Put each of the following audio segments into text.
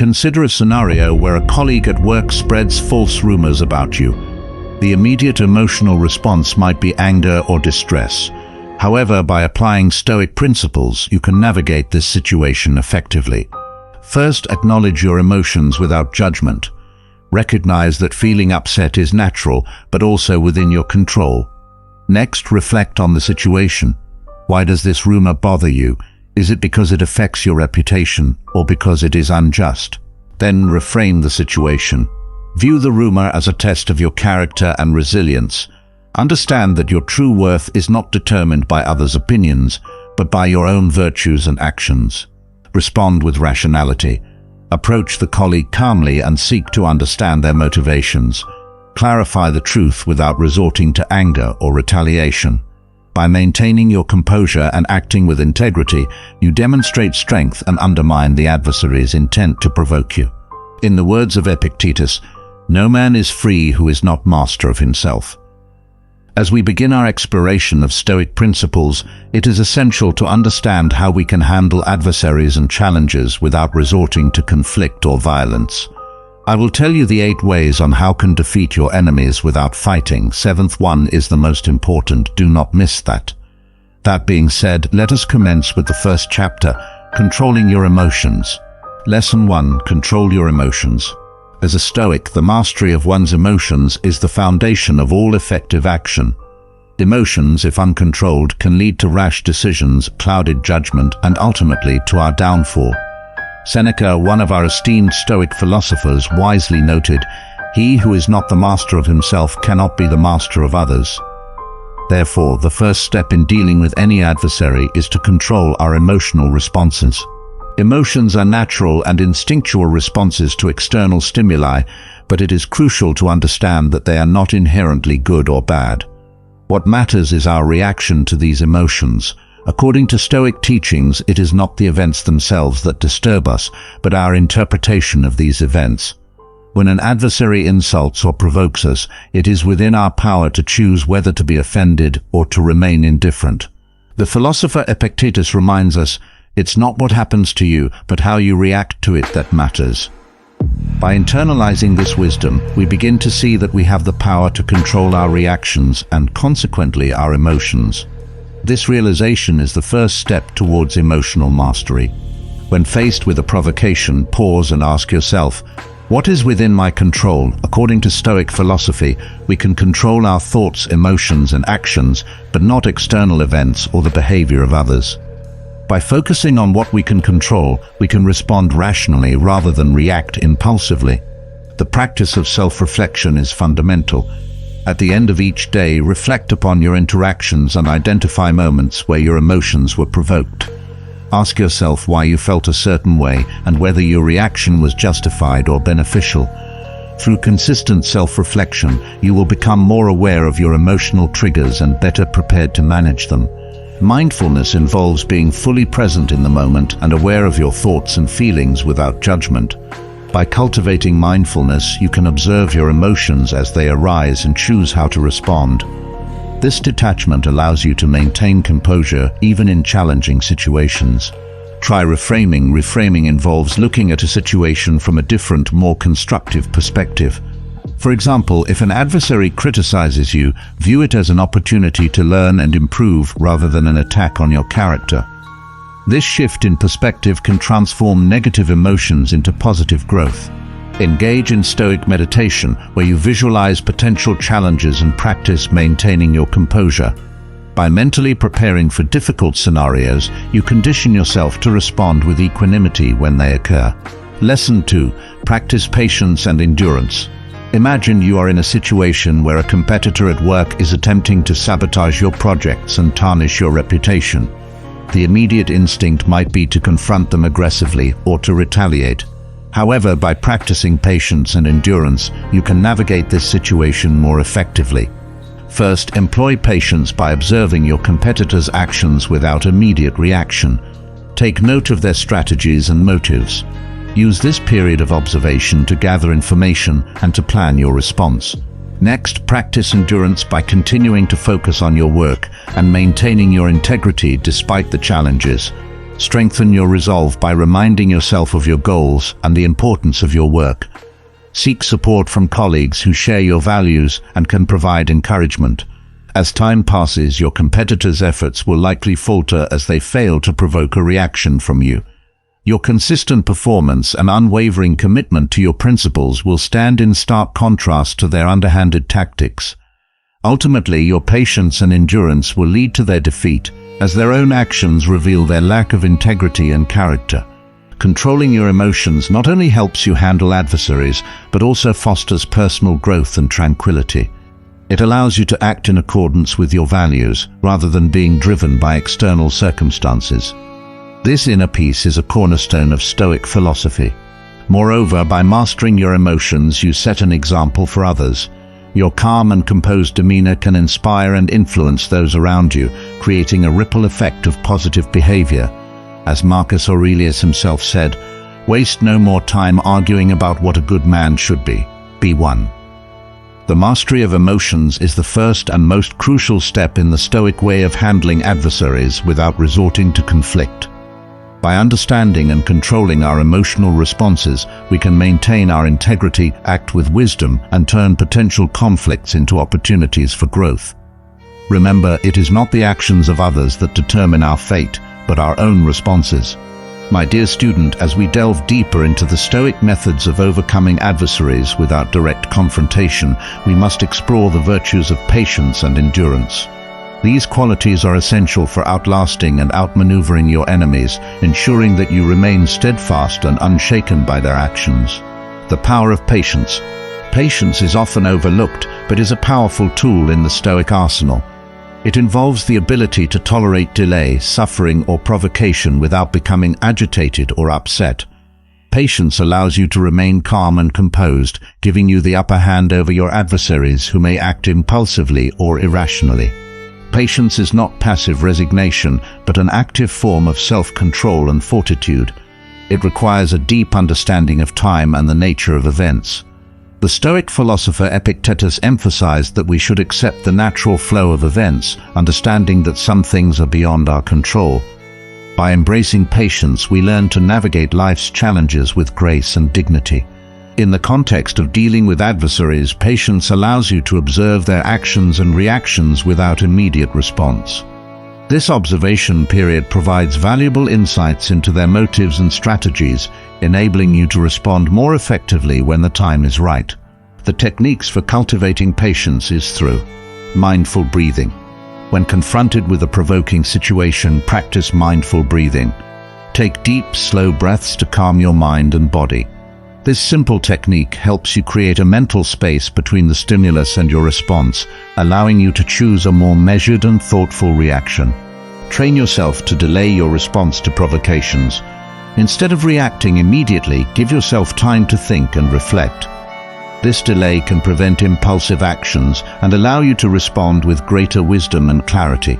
Consider a scenario where a colleague at work spreads false rumors about you. The immediate emotional response might be anger or distress. However, by applying Stoic principles, you can navigate this situation effectively. First, acknowledge your emotions without judgment. Recognize that feeling upset is natural, but also within your control. Next, reflect on the situation. Why does this rumor bother you? Is it because it affects your reputation, or because it is unjust? Then reframe the situation. View the rumor as a test of your character and resilience. Understand that your true worth is not determined by others' opinions, but by your own virtues and actions. Respond with rationality. Approach the colleague calmly and seek to understand their motivations. Clarify the truth without resorting to anger or retaliation. By maintaining your composure and acting with integrity, you demonstrate strength and undermine the adversary's intent to provoke you. In the words of Epictetus, "No man is free who is not master of himself." As we begin our exploration of Stoic principles, it is essential to understand how we can handle adversaries and challenges without resorting to conflict or violence. I will tell you the 8 ways on how can defeat your enemies without fighting. 7th one is the most important. Do not miss that. That being said, let us commence with the first chapter, Controlling Your Emotions. Lesson 1. Control your emotions. As a Stoic, the mastery of one's emotions is the foundation of all effective action. Emotions, if uncontrolled, can lead to rash decisions, clouded judgment, and ultimately to our downfall. Seneca, one of our esteemed Stoic philosophers, wisely noted, "He who is not the master of himself cannot be the master of others." Therefore, the first step in dealing with any adversary is to control our emotional responses. Emotions are natural and instinctual responses to external stimuli, but it is crucial to understand that they are not inherently good or bad. What matters is our reaction to these emotions. According to Stoic teachings, it is not the events themselves that disturb us, but our interpretation of these events. When an adversary insults or provokes us, it is within our power to choose whether to be offended or to remain indifferent. The philosopher Epictetus reminds us, "It's not what happens to you, but how you react to it that matters." By internalizing this wisdom, we begin to see that we have the power to control our reactions and consequently our emotions. This realization is the first step towards emotional mastery. When faced with a provocation, pause and ask yourself, what is within my control? According to Stoic philosophy, we can control our thoughts, emotions, and actions, but not external events or the behavior of others. By focusing on what we can control, we can respond rationally rather than react impulsively. The practice of self-reflection is fundamental. At the end of each day, reflect upon your interactions and identify moments where your emotions were provoked. Ask yourself why you felt a certain way and whether your reaction was justified or beneficial. Through consistent self-reflection, you will become more aware of your emotional triggers and better prepared to manage them. Mindfulness involves being fully present in the moment and aware of your thoughts and feelings without judgment. By cultivating mindfulness, you can observe your emotions as they arise and choose how to respond. This detachment allows you to maintain composure even in challenging situations. Try reframing. Reframing involves looking at a situation from a different, more constructive perspective. For example, if an adversary criticizes you, view it as an opportunity to learn and improve rather than an attack on your character. This shift in perspective can transform negative emotions into positive growth. Engage in Stoic meditation, where you visualize potential challenges and practice maintaining your composure. By mentally preparing for difficult scenarios, you condition yourself to respond with equanimity when they occur. Lesson 2. Practice patience and endurance. Imagine you are in a situation where a competitor at work is attempting to sabotage your projects and tarnish your reputation. The immediate instinct might be to confront them aggressively or to retaliate. However, by practicing patience and endurance, you can navigate this situation more effectively. First, employ patience by observing your competitor's actions without immediate reaction. Take note of their strategies and motives. Use this period of observation to gather information and to plan your response. Next, practice endurance by continuing to focus on your work and maintaining your integrity despite the challenges. Strengthen your resolve by reminding yourself of your goals and the importance of your work. Seek support from colleagues who share your values and can provide encouragement. As time passes, your competitors' efforts will likely falter as they fail to provoke a reaction from you. Your consistent performance and unwavering commitment to your principles will stand in stark contrast to their underhanded tactics. Ultimately, your patience and endurance will lead to their defeat, as their own actions reveal their lack of integrity and character. Controlling your emotions not only helps you handle adversaries, but also fosters personal growth and tranquility. It allows you to act in accordance with your values, rather than being driven by external circumstances. This inner peace is a cornerstone of Stoic philosophy. Moreover, by mastering your emotions, you set an example for others. Your calm and composed demeanor can inspire and influence those around you, creating a ripple effect of positive behavior. As Marcus Aurelius himself said, "Waste no more time arguing about what a good man should be. Be one." The mastery of emotions is the first and most crucial step in the Stoic way of handling adversaries without resorting to conflict. By understanding and controlling our emotional responses, we can maintain our integrity, act with wisdom, and turn potential conflicts into opportunities for growth. Remember, it is not the actions of others that determine our fate, but our own responses. My dear student, as we delve deeper into the Stoic methods of overcoming adversaries without direct confrontation, we must explore the virtues of patience and endurance. These qualities are essential for outlasting and outmaneuvering your enemies, ensuring that you remain steadfast and unshaken by their actions. The power of patience. Patience is often overlooked, but is a powerful tool in the Stoic arsenal. It involves the ability to tolerate delay, suffering, or provocation without becoming agitated or upset. Patience allows you to remain calm and composed, giving you the upper hand over your adversaries who may act impulsively or irrationally. Patience is not passive resignation, but an active form of self-control and fortitude. It requires a deep understanding of time and the nature of events. The Stoic philosopher Epictetus emphasized that we should accept the natural flow of events, understanding that some things are beyond our control. By embracing patience, we learn to navigate life's challenges with grace and dignity. In the context of dealing with adversaries, patience allows you to observe their actions and reactions without immediate response. This observation period provides valuable insights into their motives and strategies, enabling you to respond more effectively when the time is right. The techniques for cultivating patience is through mindful breathing. When confronted with a provoking situation, practice mindful breathing. Take deep, slow breaths to calm your mind and body. This simple technique helps you create a mental space between the stimulus and your response, allowing you to choose a more measured and thoughtful reaction. Train yourself to delay your response to provocations. Instead of reacting immediately, give yourself time to think and reflect. This delay can prevent impulsive actions and allow you to respond with greater wisdom and clarity.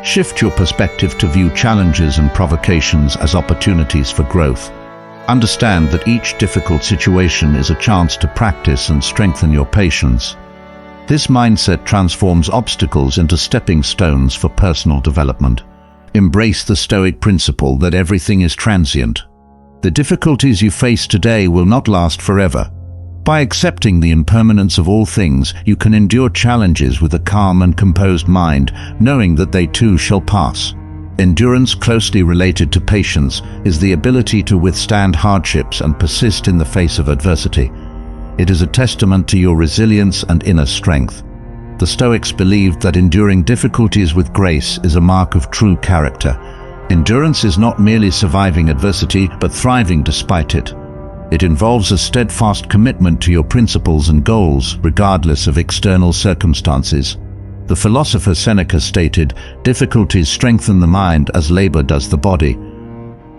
Shift your perspective to view challenges and provocations as opportunities for growth. Understand that each difficult situation is a chance to practice and strengthen your patience. This mindset transforms obstacles into stepping stones for personal development. Embrace the Stoic principle that everything is transient. The difficulties you face today will not last forever. By accepting the impermanence of all things, you can endure challenges with a calm and composed mind, knowing that they too shall pass. Endurance, closely related to patience, is the ability to withstand hardships and persist in the face of adversity. It is a testament to your resilience and inner strength. The Stoics believed that enduring difficulties with grace is a mark of true character. Endurance is not merely surviving adversity, but thriving despite it. It involves a steadfast commitment to your principles and goals, regardless of external circumstances. The philosopher Seneca stated, "Difficulties strengthen the mind as labor does the body."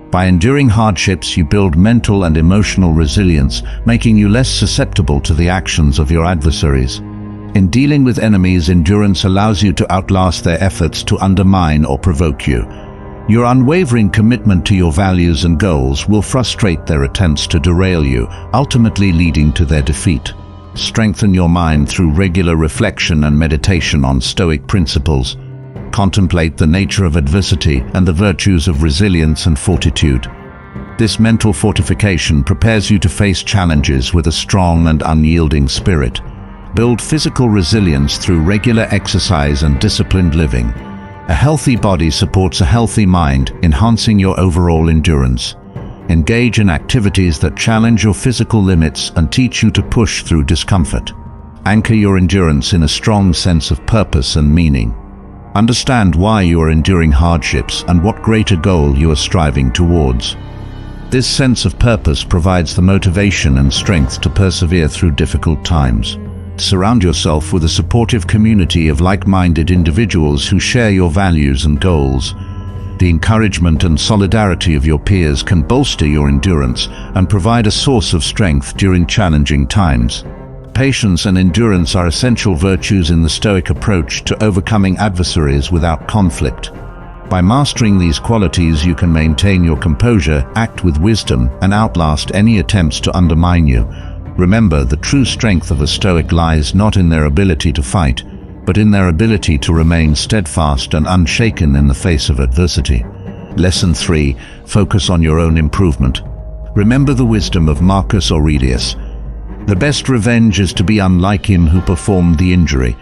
By enduring hardships, you build mental and emotional resilience, making you less susceptible to the actions of your adversaries. In dealing with enemies, endurance allows you to outlast their efforts to undermine or provoke you. Your unwavering commitment to your values and goals will frustrate their attempts to derail you, ultimately leading to their defeat. Strengthen your mind through regular reflection and meditation on Stoic principles. contemplate the nature of adversity and the virtues of resilience and fortitude. This mental fortification prepares you to face challenges with a strong and unyielding spirit. Build physical resilience through regular exercise and disciplined living. A healthy body supports a healthy mind, enhancing your overall endurance. Engage in activities that challenge your physical limits and teach you to push through discomfort. Anchor your endurance in a strong sense of purpose and meaning. Understand why you are enduring hardships and what greater goal you are striving towards. This sense of purpose provides the motivation and strength to persevere through difficult times. Surround yourself with a supportive community of like-minded individuals who share your values and goals. The encouragement and solidarity of your peers can bolster your endurance and provide a source of strength during challenging times. Patience and endurance are essential virtues in the Stoic approach to overcoming adversaries without conflict. By mastering these qualities, you can maintain your composure, act with wisdom, and outlast any attempts to undermine you. Remember, the true strength of a Stoic lies not in their ability to fight, but in their ability to remain steadfast and unshaken in the face of adversity. Lesson 3. Focus on your own improvement. Remember the wisdom of Marcus Aurelius. The best revenge is to be unlike him who performed the injury.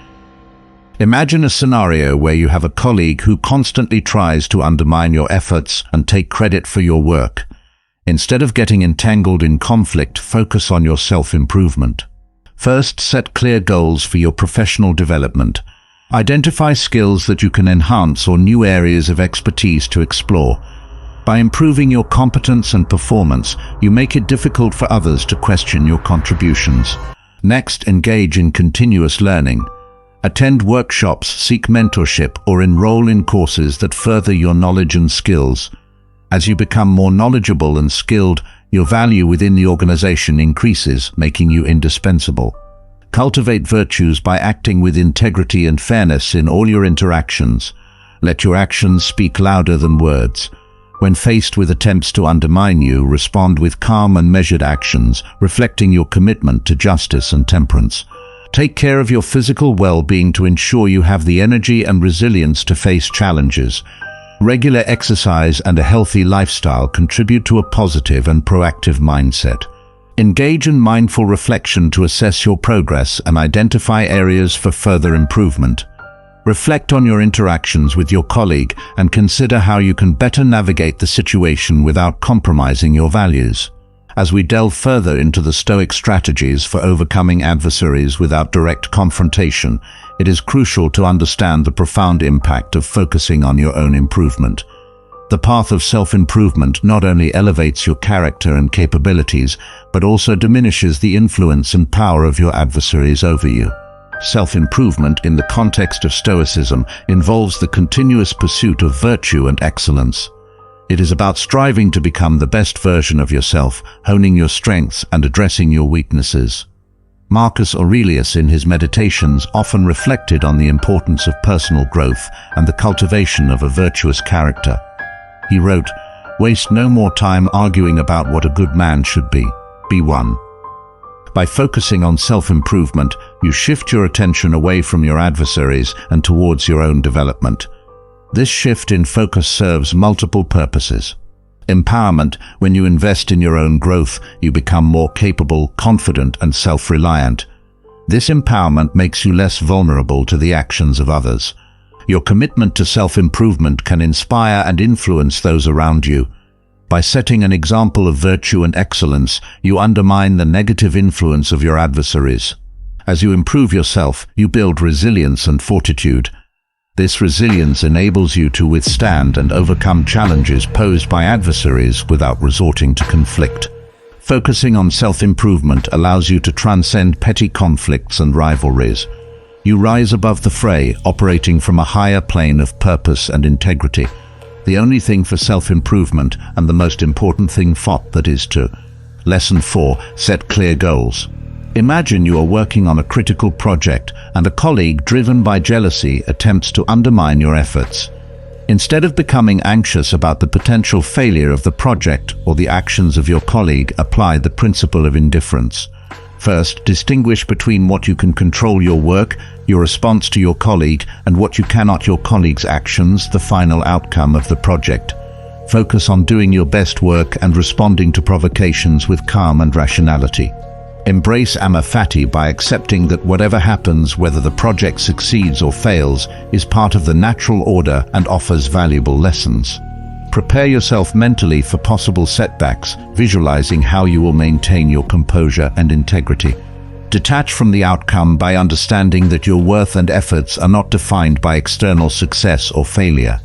Imagine a scenario where you have a colleague who constantly tries to undermine your efforts and take credit for your work. Instead of getting entangled in conflict, focus on your self-improvement. First, set clear goals for your professional development. Identify skills that you can enhance or new areas of expertise to explore. By improving your competence and performance, you make it difficult for others to question your contributions. Next, engage in continuous learning. Attend workshops, seek mentorship, or enroll in courses that further your knowledge and skills. As you become more knowledgeable and skilled, your value within the organization increases, making you indispensable. Cultivate virtues by acting with integrity and fairness in all your interactions. Let your actions speak louder than words. When faced with attempts to undermine you, respond with calm and measured actions, reflecting your commitment to justice and temperance. Take care of your physical well-being to ensure you have the energy and resilience to face challenges. Regular exercise and a healthy lifestyle contribute to a positive and proactive mindset. Engage in mindful reflection to assess your progress and identify areas for further improvement. Reflect on your interactions with your colleague and consider how you can better navigate the situation without compromising your values. As we delve further into the Stoic strategies for overcoming adversaries without direct confrontation, it is crucial to understand the profound impact of focusing on your own improvement. The path of self-improvement not only elevates your character and capabilities, but also diminishes the influence and power of your adversaries over you. Self-improvement in the context of Stoicism involves the continuous pursuit of virtue and excellence. It is about striving to become the best version of yourself, honing your strengths and addressing your weaknesses. Marcus Aurelius in his meditations often reflected on the importance of personal growth and the cultivation of a virtuous character. He wrote, "Waste no more time arguing about what a good man should be. Be one." By focusing on self-improvement, you shift your attention away from your adversaries and towards your own development. This shift in focus serves multiple purposes. Empowerment: when you invest in your own growth, you become more capable, confident, and self-reliant. This empowerment makes you less vulnerable to the actions of others. Your commitment to self-improvement can inspire and influence those around you. By setting an example of virtue and excellence, you undermine the negative influence of your adversaries. As you improve yourself, you build resilience and fortitude. This resilience enables you to withstand and overcome challenges posed by adversaries without resorting to conflict. Focusing on self-improvement allows you to transcend petty conflicts and rivalries. You rise above the fray, operating from a higher plane of purpose and integrity. The only thing for self-improvement, and the most important thing that is to. Lesson 4. Set clear goals. Imagine you are working on a critical project and a colleague driven by jealousy attempts to undermine your efforts. Instead of becoming anxious about the potential failure of the project or the actions of your colleague, apply the principle of indifference. First, distinguish between what you can control: your work, your response to your colleague, and what you cannot: your colleague's actions, the final outcome of the project. Focus on doing your best work and responding to provocations with calm and rationality. Embrace amor fati by accepting that whatever happens, whether the project succeeds or fails, is part of the natural order and offers valuable lessons. Prepare yourself mentally for possible setbacks, visualizing how you will maintain your composure and integrity. Detach from the outcome by understanding that your worth and efforts are not defined by external success or failure.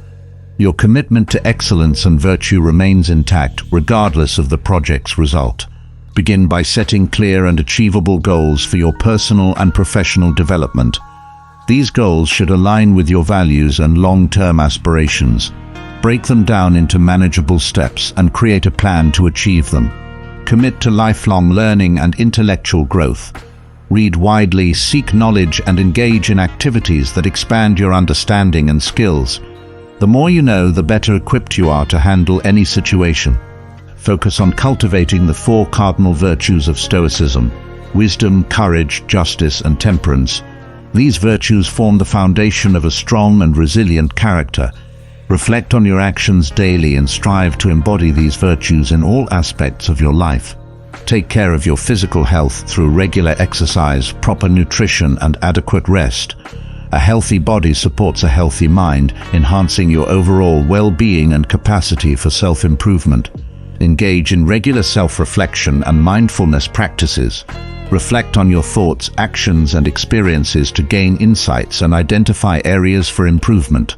Your commitment to excellence and virtue remains intact, regardless of the project's result. Begin by setting clear and achievable goals for your personal and professional development. These goals should align with your values and long-term aspirations. Break them down into manageable steps and create a plan to achieve them. Commit to lifelong learning and intellectual growth. Read widely, seek knowledge, and engage in activities that expand your understanding and skills. The more you know, the better equipped you are to handle any situation. Focus on cultivating the 4 cardinal virtues of Stoicism: wisdom, courage, justice, and temperance. These virtues form the foundation of a strong and resilient character. Reflect on your actions daily and strive to embody these virtues in all aspects of your life. Take care of your physical health through regular exercise, proper nutrition, and adequate rest. A healthy body supports a healthy mind, enhancing your overall well-being and capacity for self-improvement. Engage in regular self-reflection and mindfulness practices. Reflect on your thoughts, actions, and experiences to gain insights and identify areas for improvement.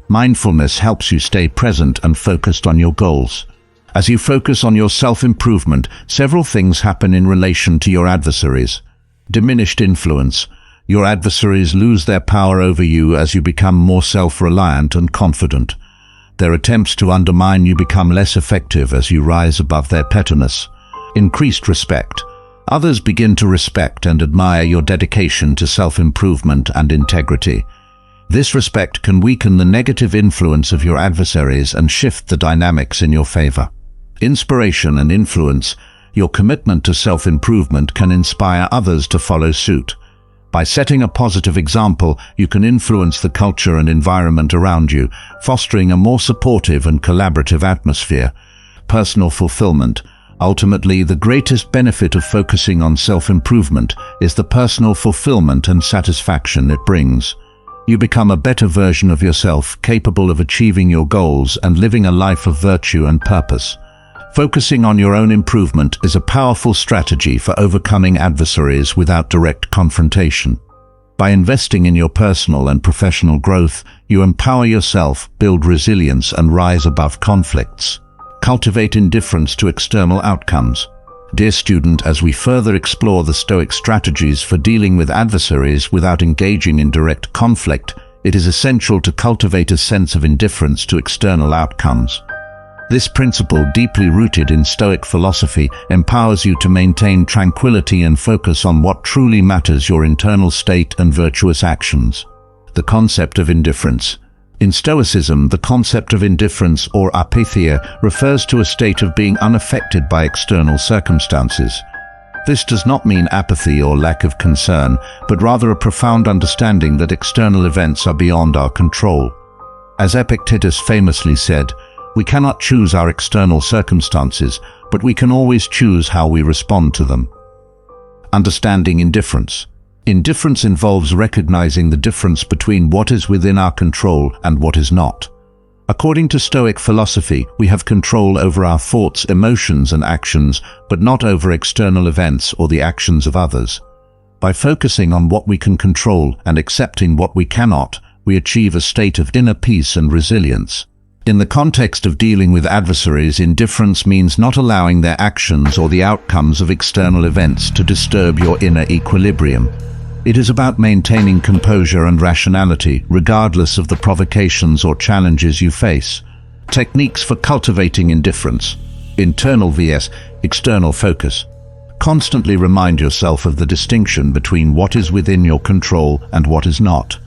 Mindfulness helps you stay present and focused on your goals. As you focus on your self-improvement, several things happen in relation to your adversaries. Diminished influence. Your adversaries lose their power over you as you become more self-reliant and confident. Their attempts to undermine you become less effective as you rise above their pettiness. Increased respect. Others begin to respect and admire your dedication to self-improvement and integrity. This respect can weaken the negative influence of your adversaries and shift the dynamics in your favor. Inspiration and influence. Your commitment to self-improvement can inspire others to follow suit. By setting a positive example, you can influence the culture and environment around you, fostering a more supportive and collaborative atmosphere. Personal fulfillment. Ultimately, the greatest benefit of focusing on self-improvement is the personal fulfillment and satisfaction it brings. You become a better version of yourself, capable of achieving your goals and living a life of virtue and purpose. Focusing on your own improvement is a powerful strategy for overcoming adversaries without direct confrontation. By investing in your personal and professional growth, you empower yourself, build resilience, and rise above conflicts. Cultivate indifference to external outcomes. Dear student, as we further explore the Stoic strategies for dealing with adversaries without engaging in direct conflict, it is essential to cultivate a sense of indifference to external outcomes. This principle, deeply rooted in Stoic philosophy, empowers you to maintain tranquility and focus on what truly matters: your internal state and virtuous actions. The concept of indifference. In Stoicism, the concept of indifference, or apatheia, refers to a state of being unaffected by external circumstances. This does not mean apathy or lack of concern, but rather a profound understanding that external events are beyond our control. As Epictetus famously said, "We cannot choose our external circumstances, but we can always choose how we respond to them." Understanding indifference. Indifference involves recognizing the difference between what is within our control and what is not. According to Stoic philosophy, we have control over our thoughts, emotions, and actions, but not over external events or the actions of others. By focusing on what we can control and accepting what we cannot, we achieve a state of inner peace and resilience. In the context of dealing with adversaries, indifference means not allowing their actions or the outcomes of external events to disturb your inner equilibrium. It is about maintaining composure and rationality, regardless of the provocations or challenges you face. Techniques for cultivating indifference. Internal vs. external focus. Constantly remind yourself of the distinction between what is within your control and what is not.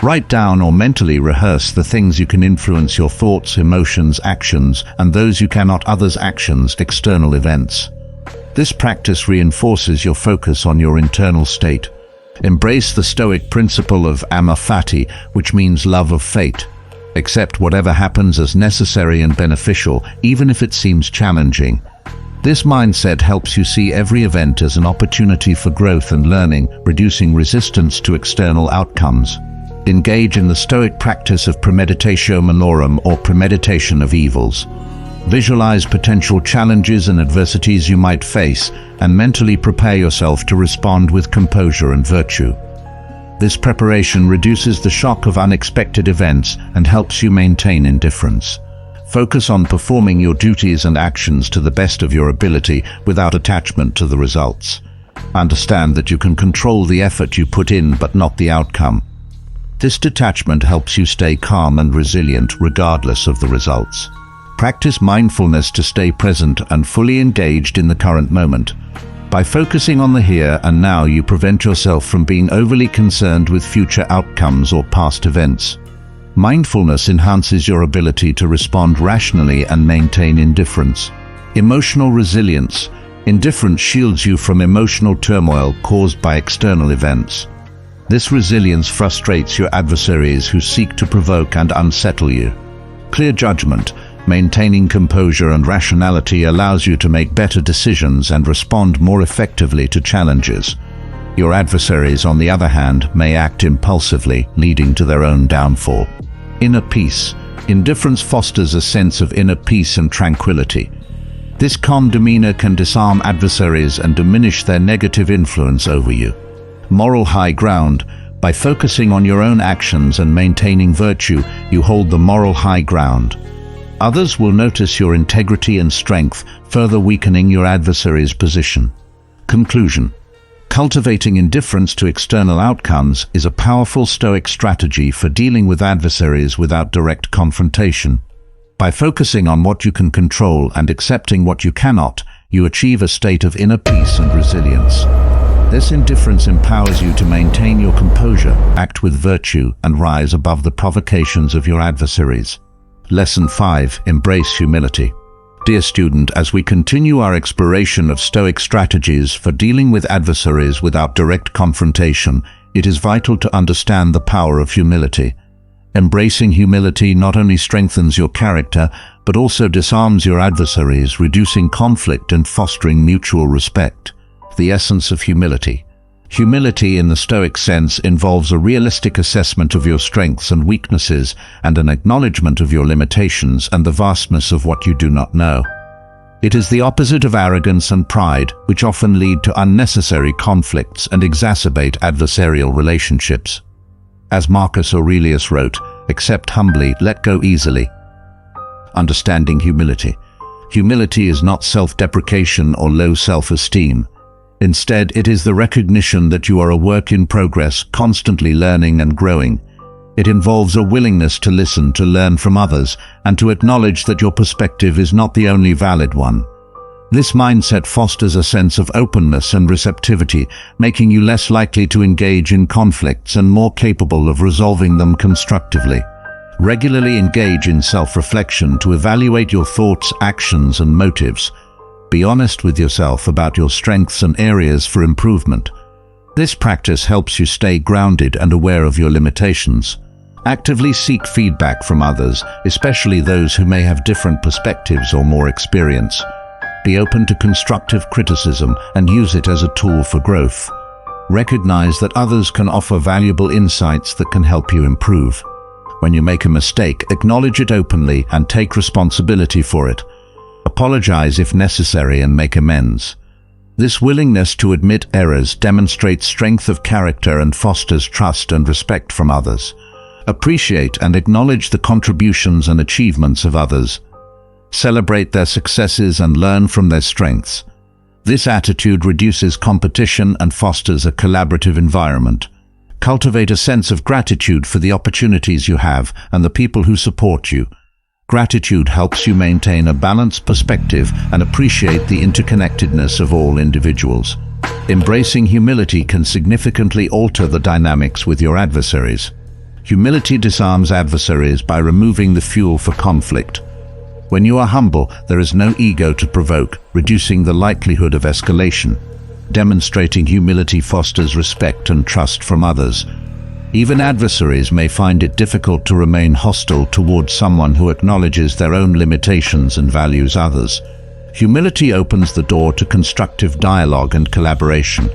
Write down or mentally rehearse the things you can influence: your thoughts, emotions, actions, and those you cannot: others' actions, external events. This practice reinforces your focus on your internal state. Embrace the Stoic principle of amor fati, which means love of fate. Accept whatever happens as necessary and beneficial, even if it seems challenging. This mindset helps you see every event as an opportunity for growth and learning, reducing resistance to external outcomes. Engage in the Stoic practice of premeditatio malorum, or premeditation of evils. Visualize potential challenges and adversities you might face, and mentally prepare yourself to respond with composure and virtue. This preparation reduces the shock of unexpected events and helps you maintain indifference. Focus on performing your duties and actions to the best of your ability without attachment to the results. Understand that you can control the effort you put in, but not the outcome. This detachment helps you stay calm and resilient regardless of the results. Practice mindfulness to stay present and fully engaged in the current moment. By focusing on the here and now, you prevent yourself from being overly concerned with future outcomes or past events. Mindfulness enhances your ability to respond rationally and maintain indifference. Emotional resilience. Indifference shields you from emotional turmoil caused by external events. This resilience frustrates your adversaries who seek to provoke and unsettle you. Clear judgment. Maintaining composure and rationality allows you to make better decisions and respond more effectively to challenges. Your adversaries, on the other hand, may act impulsively, leading to their own downfall. Inner peace. Indifference fosters a sense of inner peace and tranquility. This calm demeanor can disarm adversaries and diminish their negative influence over you. Moral high ground. By focusing on your own actions and maintaining virtue, you hold the moral high ground. Others will notice your integrity and strength, further weakening your adversary's position. Conclusion. Cultivating indifference to external outcomes is a powerful Stoic strategy for dealing with adversaries without direct confrontation. By focusing on what you can control and accepting what you cannot, you achieve a state of inner peace and resilience. This indifference empowers you to maintain your composure, act with virtue, and rise above the provocations of your adversaries. Lesson 5. Embrace humility. Dear student, as we continue our exploration of Stoic strategies for dealing with adversaries without direct confrontation, it is vital to understand the power of humility. Embracing humility not only strengthens your character, but also disarms your adversaries, reducing conflict and fostering mutual respect. The essence of humility. Humility in the Stoic sense involves a realistic assessment of your strengths and weaknesses and an acknowledgement of your limitations and the vastness of what you do not know. It is the opposite of arrogance and pride, which often lead to unnecessary conflicts and exacerbate adversarial relationships. As Marcus Aurelius wrote, "Accept humbly, let go easily." Understanding humility. Humility is not self-deprecation or low self-esteem. Instead, it is the recognition that you are a work in progress, constantly learning and growing. It involves a willingness to listen, to learn from others, and to acknowledge that your perspective is not the only valid one. This mindset fosters a sense of openness and receptivity, making you less likely to engage in conflicts and more capable of resolving them constructively. Regularly engage in self-reflection to evaluate your thoughts, actions, and motives. Be honest with yourself about your strengths and areas for improvement. This practice helps you stay grounded and aware of your limitations. Actively seek feedback from others, especially those who may have different perspectives or more experience. Be open to constructive criticism and use it as a tool for growth. Recognize that others can offer valuable insights that can help you improve. When you make a mistake, acknowledge it openly and take responsibility for it. Apologize if necessary and make amends. This willingness to admit errors demonstrates strength of character and fosters trust and respect from others. Appreciate and acknowledge the contributions and achievements of others. Celebrate their successes and learn from their strengths. This attitude reduces competition and fosters a collaborative environment. Cultivate a sense of gratitude for the opportunities you have and the people who support you. Gratitude helps you maintain a balanced perspective and appreciate the interconnectedness of all individuals. Embracing humility can significantly alter the dynamics with your adversaries. Humility disarms adversaries by removing the fuel for conflict. When you are humble, there is no ego to provoke, reducing the likelihood of escalation. Demonstrating humility fosters respect and trust from others. Even adversaries may find it difficult to remain hostile towards someone who acknowledges their own limitations and values others. Humility opens the door to constructive dialogue and collaboration.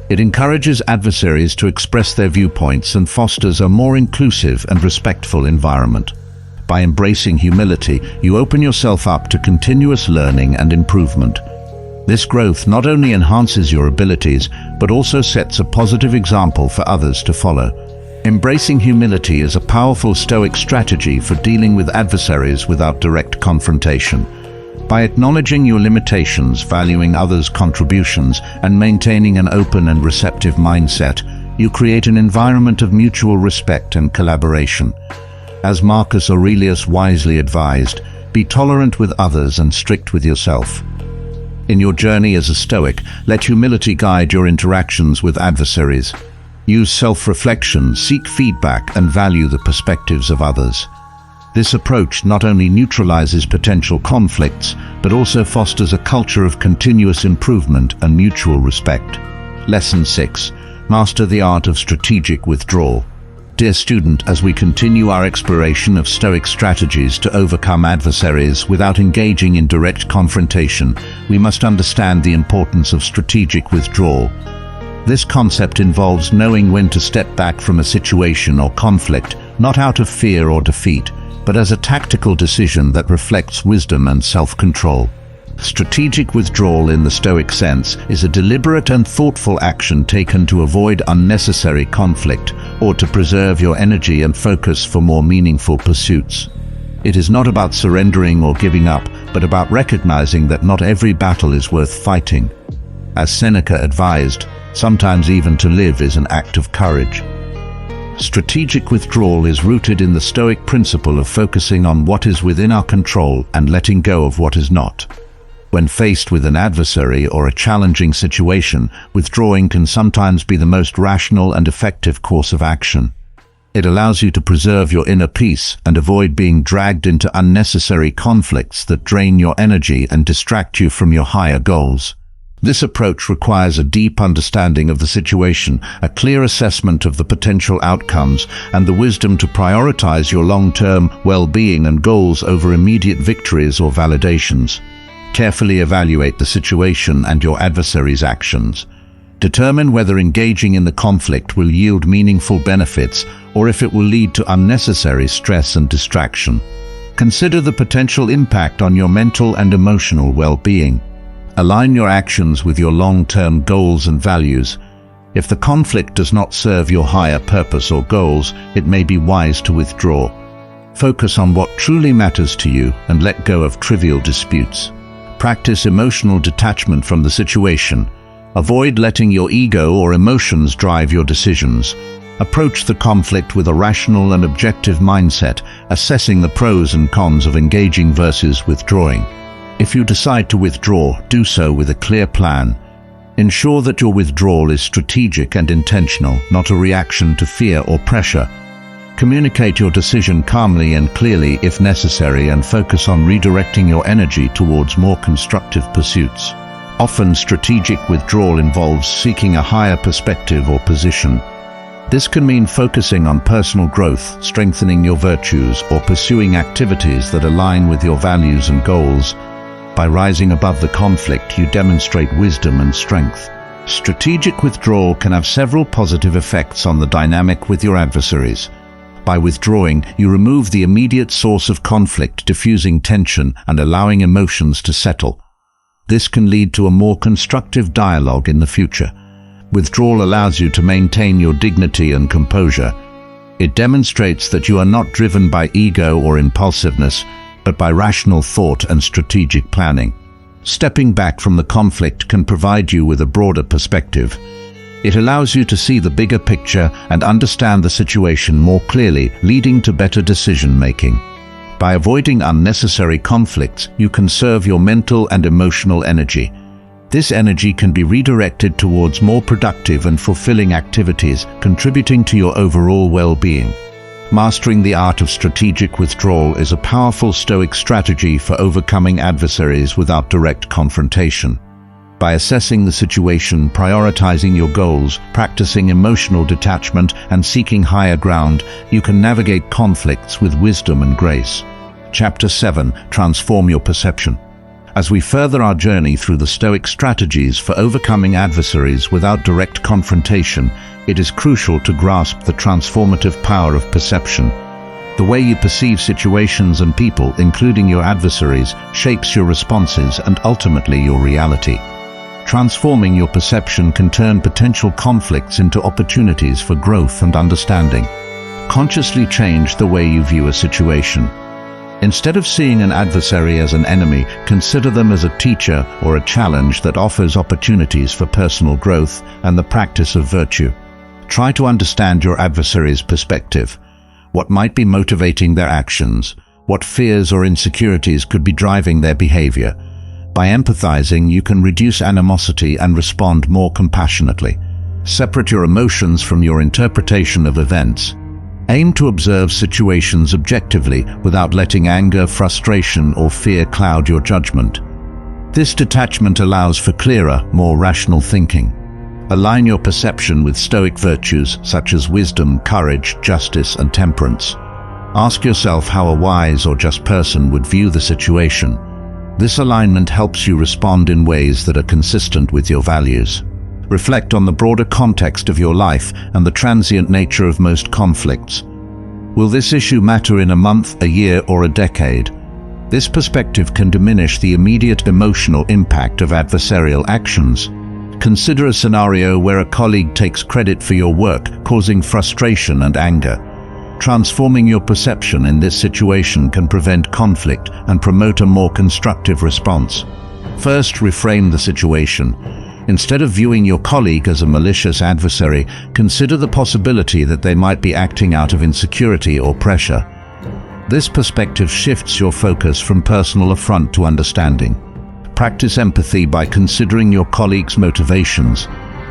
It encourages adversaries to express their viewpoints and fosters a more inclusive and respectful environment. By embracing humility, you open yourself up to continuous learning and improvement. This growth not only enhances your abilities, but also sets a positive example for others to follow. Embracing humility is a powerful Stoic strategy for dealing with adversaries without direct confrontation. By acknowledging your limitations, valuing others' contributions, and maintaining an open and receptive mindset, you create an environment of mutual respect and collaboration. As Marcus Aurelius wisely advised, be tolerant with others and strict with yourself. In your journey as a Stoic, let humility guide your interactions with adversaries. Use self-reflection, seek feedback, and value the perspectives of others. This approach not only neutralizes potential conflicts, but also fosters a culture of continuous improvement and mutual respect. Lesson 6. Master the art of strategic withdrawal. Dear student, as we continue our exploration of Stoic strategies to overcome adversaries without engaging in direct confrontation, we must understand the importance of strategic withdrawal. This concept involves knowing when to step back from a situation or conflict, not out of fear or defeat, but as a tactical decision that reflects wisdom and self-control. Strategic withdrawal in the Stoic sense is a deliberate and thoughtful action taken to avoid unnecessary conflict or to preserve your energy and focus for more meaningful pursuits. It is not about surrendering or giving up, but about recognizing that not every battle is worth fighting. As Seneca advised, sometimes even to live is an act of courage. Strategic withdrawal is rooted in the Stoic principle of focusing on what is within our control and letting go of what is not. When faced with an adversary or a challenging situation, withdrawing can sometimes be the most rational and effective course of action. It allows you to preserve your inner peace and avoid being dragged into unnecessary conflicts that drain your energy and distract you from your higher goals. This approach requires a deep understanding of the situation, a clear assessment of the potential outcomes, and the wisdom to prioritize your long-term well-being and goals over immediate victories or validations. Carefully evaluate the situation and your adversary's actions. Determine whether engaging in the conflict will yield meaningful benefits or if it will lead to unnecessary stress and distraction. Consider the potential impact on your mental and emotional well-being. Align your actions with your long-term goals and values. If the conflict does not serve your higher purpose or goals, it may be wise to withdraw. Focus on what truly matters to you and let go of trivial disputes. Practice emotional detachment from the situation. Avoid letting your ego or emotions drive your decisions. Approach the conflict with a rational and objective mindset, assessing the pros and cons of engaging versus withdrawing. If you decide to withdraw, do so with a clear plan. Ensure that your withdrawal is strategic and intentional, not a reaction to fear or pressure. Communicate your decision calmly and clearly if necessary, and focus on redirecting your energy towards more constructive pursuits. Often, strategic withdrawal involves seeking a higher perspective or position. This can mean focusing on personal growth, strengthening your virtues, or pursuing activities that align with your values and goals. By rising above the conflict, you demonstrate wisdom and strength. Strategic withdrawal can have several positive effects on the dynamic with your adversaries. By withdrawing, you remove the immediate source of conflict, diffusing tension and allowing emotions to settle. This can lead to a more constructive dialogue in the future. Withdrawal allows you to maintain your dignity and composure. It demonstrates that you are not driven by ego or impulsiveness, but by rational thought and strategic planning. Stepping back from the conflict can provide you with a broader perspective. It allows you to see the bigger picture and understand the situation more clearly, leading to better decision-making. By avoiding unnecessary conflicts, you conserve your mental and emotional energy. This energy can be redirected towards more productive and fulfilling activities, contributing to your overall well-being. Mastering the art of strategic withdrawal is a powerful Stoic strategy for overcoming adversaries without direct confrontation. By assessing the situation, prioritizing your goals, practicing emotional detachment, and seeking higher ground, you can navigate conflicts with wisdom and grace. Chapter 7. Transform your perception. As we further our journey through the Stoic strategies for overcoming adversaries without direct confrontation, it is crucial to grasp the transformative power of perception. The way you perceive situations and people, including your adversaries, shapes your responses and ultimately your reality. Transforming your perception can turn potential conflicts into opportunities for growth and understanding. Consciously change the way you view a situation. Instead of seeing an adversary as an enemy, consider them as a teacher or a challenge that offers opportunities for personal growth and the practice of virtue. Try to understand your adversary's perspective. What might be motivating their actions? What fears or insecurities could be driving their behavior? By empathizing, you can reduce animosity and respond more compassionately. Separate your emotions from your interpretation of events. Aim to observe situations objectively without letting anger, frustration, or fear cloud your judgment. This detachment allows for clearer, more rational thinking. Align your perception with Stoic virtues such as wisdom, courage, justice, and temperance. Ask yourself how a wise or just person would view the situation. This alignment helps you respond in ways that are consistent with your values. Reflect on the broader context of your life and the transient nature of most conflicts. Will this issue matter in a month, a year, or a decade? This perspective can diminish the immediate emotional impact of adversarial actions. Consider a scenario where a colleague takes credit for your work, causing frustration and anger. Transforming your perception in this situation can prevent conflict and promote a more constructive response. First, reframe the situation. Instead of viewing your colleague as a malicious adversary, consider the possibility that they might be acting out of insecurity or pressure. This perspective shifts your focus from personal affront to understanding. Practice empathy by considering your colleague's motivations.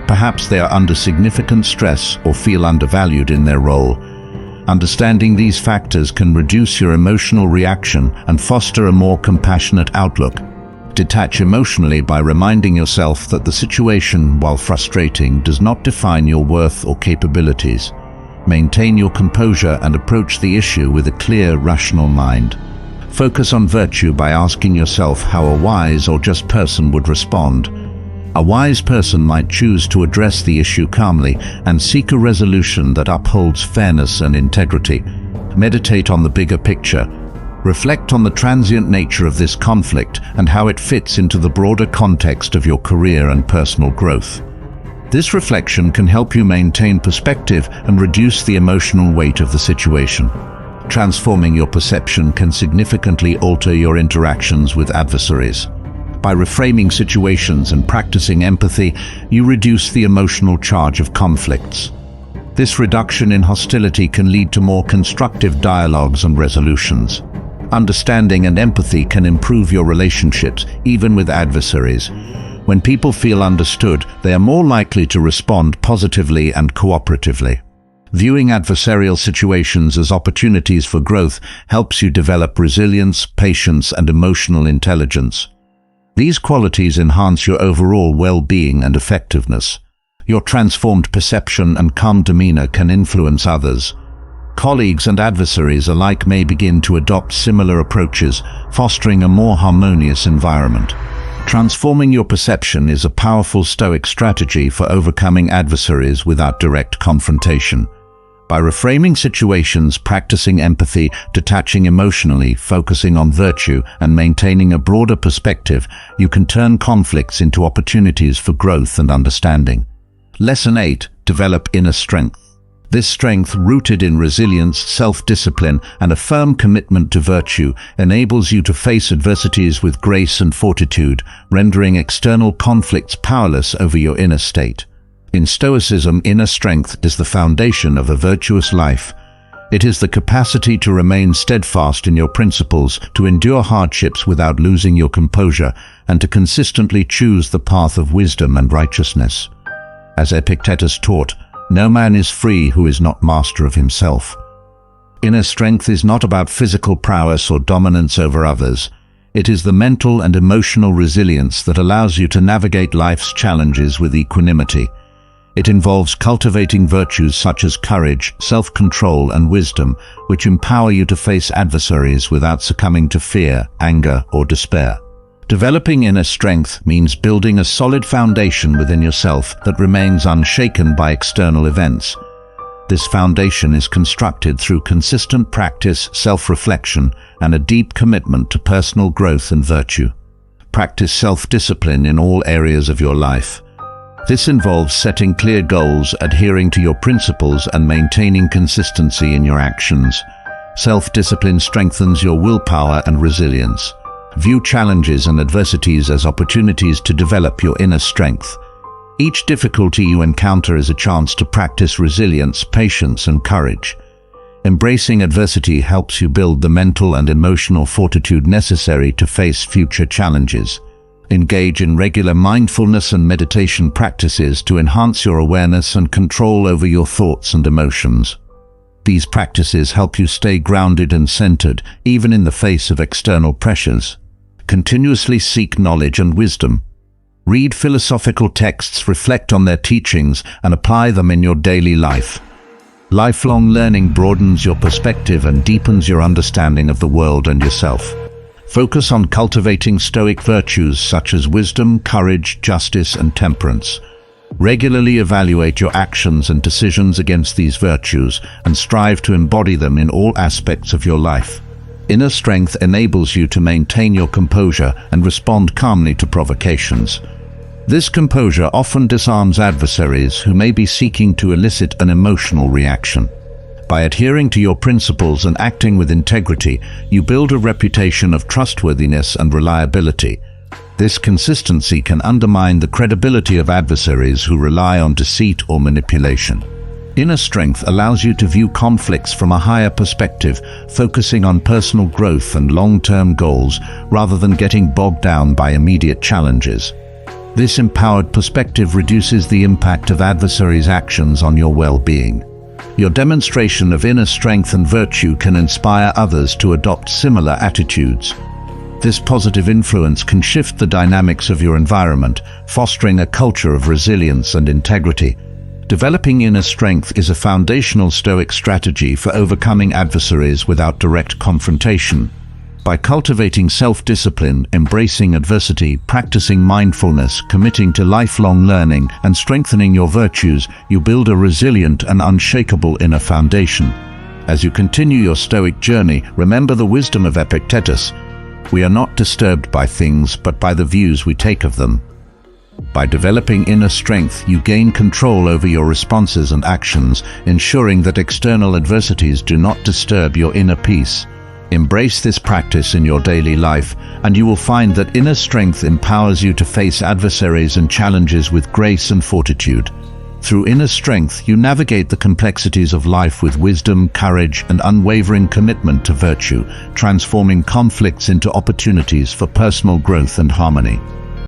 Perhaps they are under significant stress or feel undervalued in their role. Understanding these factors can reduce your emotional reaction and foster a more compassionate outlook. Detach emotionally by reminding yourself that the situation, while frustrating, does not define your worth or capabilities. Maintain your composure and approach the issue with a clear, rational mind. Focus on virtue by asking yourself how a wise or just person would respond. A wise person might choose to address the issue calmly and seek a resolution that upholds fairness and integrity. Meditate on the bigger picture. Reflect on the transient nature of this conflict and how it fits into the broader context of your career and personal growth. This reflection can help you maintain perspective and reduce the emotional weight of the situation. Transforming your perception can significantly alter your interactions with adversaries. By reframing situations and practicing empathy, you reduce the emotional charge of conflicts. This reduction in hostility can lead to more constructive dialogues and resolutions. Understanding and empathy can improve your relationships, even with adversaries. When people feel understood, they are more likely to respond positively and cooperatively. Viewing adversarial situations as opportunities for growth helps you develop resilience, patience, and emotional intelligence. These qualities enhance your overall well-being and effectiveness. Your transformed perception and calm demeanor can influence others. Colleagues and adversaries alike may begin to adopt similar approaches, fostering a more harmonious environment. Transforming your perception is a powerful Stoic strategy for overcoming adversaries without direct confrontation. By reframing situations, practicing empathy, detaching emotionally, focusing on virtue, and maintaining a broader perspective, you can turn conflicts into opportunities for growth and understanding. Lesson 8. Develop inner strength. This strength, rooted in resilience, self-discipline, and a firm commitment to virtue, enables you to face adversities with grace and fortitude, rendering external conflicts powerless over your inner state. In Stoicism, inner strength is the foundation of a virtuous life. It is the capacity to remain steadfast in your principles, to endure hardships without losing your composure, and to consistently choose the path of wisdom and righteousness. As Epictetus taught, no man is free who is not master of himself. Inner strength is not about physical prowess or dominance over others. It is the mental and emotional resilience that allows you to navigate life's challenges with equanimity. It involves cultivating virtues such as courage, self-control, and wisdom, which empower you to face adversaries without succumbing to fear, anger, or despair. Developing inner strength means building a solid foundation within yourself that remains unshaken by external events. This foundation is constructed through consistent practice, self-reflection, and a deep commitment to personal growth and virtue. Practice self-discipline in all areas of your life. This involves setting clear goals, adhering to your principles, and maintaining consistency in your actions. Self-discipline strengthens your willpower and resilience. View challenges and adversities as opportunities to develop your inner strength. Each difficulty you encounter is a chance to practice resilience, patience, and courage. Embracing adversity helps you build the mental and emotional fortitude necessary to face future challenges. Engage in regular mindfulness and meditation practices to enhance your awareness and control over your thoughts and emotions. These practices help you stay grounded and centered, even in the face of external pressures. Continuously seek knowledge and wisdom. Read philosophical texts, reflect on their teachings, and apply them in your daily life. Lifelong learning broadens your perspective and deepens your understanding of the world and yourself. Focus on cultivating Stoic virtues such as wisdom, courage, justice, and temperance. Regularly evaluate your actions and decisions against these virtues and strive to embody them in all aspects of your life. Inner strength enables you to maintain your composure and respond calmly to provocations. This composure often disarms adversaries who may be seeking to elicit an emotional reaction. By adhering to your principles and acting with integrity, you build a reputation of trustworthiness and reliability. This consistency can undermine the credibility of adversaries who rely on deceit or manipulation. Inner strength allows you to view conflicts from a higher perspective, focusing on personal growth and long-term goals rather than getting bogged down by immediate challenges. This empowered perspective reduces the impact of adversaries' actions on your well-being. Your demonstration of inner strength and virtue can inspire others to adopt similar attitudes. This positive influence can shift the dynamics of your environment, fostering a culture of resilience and integrity. Developing inner strength is a foundational Stoic strategy for overcoming adversaries without direct confrontation. By cultivating self-discipline, embracing adversity, practicing mindfulness, committing to lifelong learning, and strengthening your virtues, you build a resilient and unshakable inner foundation. As you continue your Stoic journey, remember the wisdom of Epictetus. We are not disturbed by things, but by the views we take of them. By developing inner strength, you gain control over your responses and actions, ensuring that external adversities do not disturb your inner peace. Embrace this practice in your daily life, and you will find that inner strength empowers you to face adversaries and challenges with grace and fortitude. Through inner strength, you navigate the complexities of life with wisdom, courage, and unwavering commitment to virtue, transforming conflicts into opportunities for personal growth and harmony.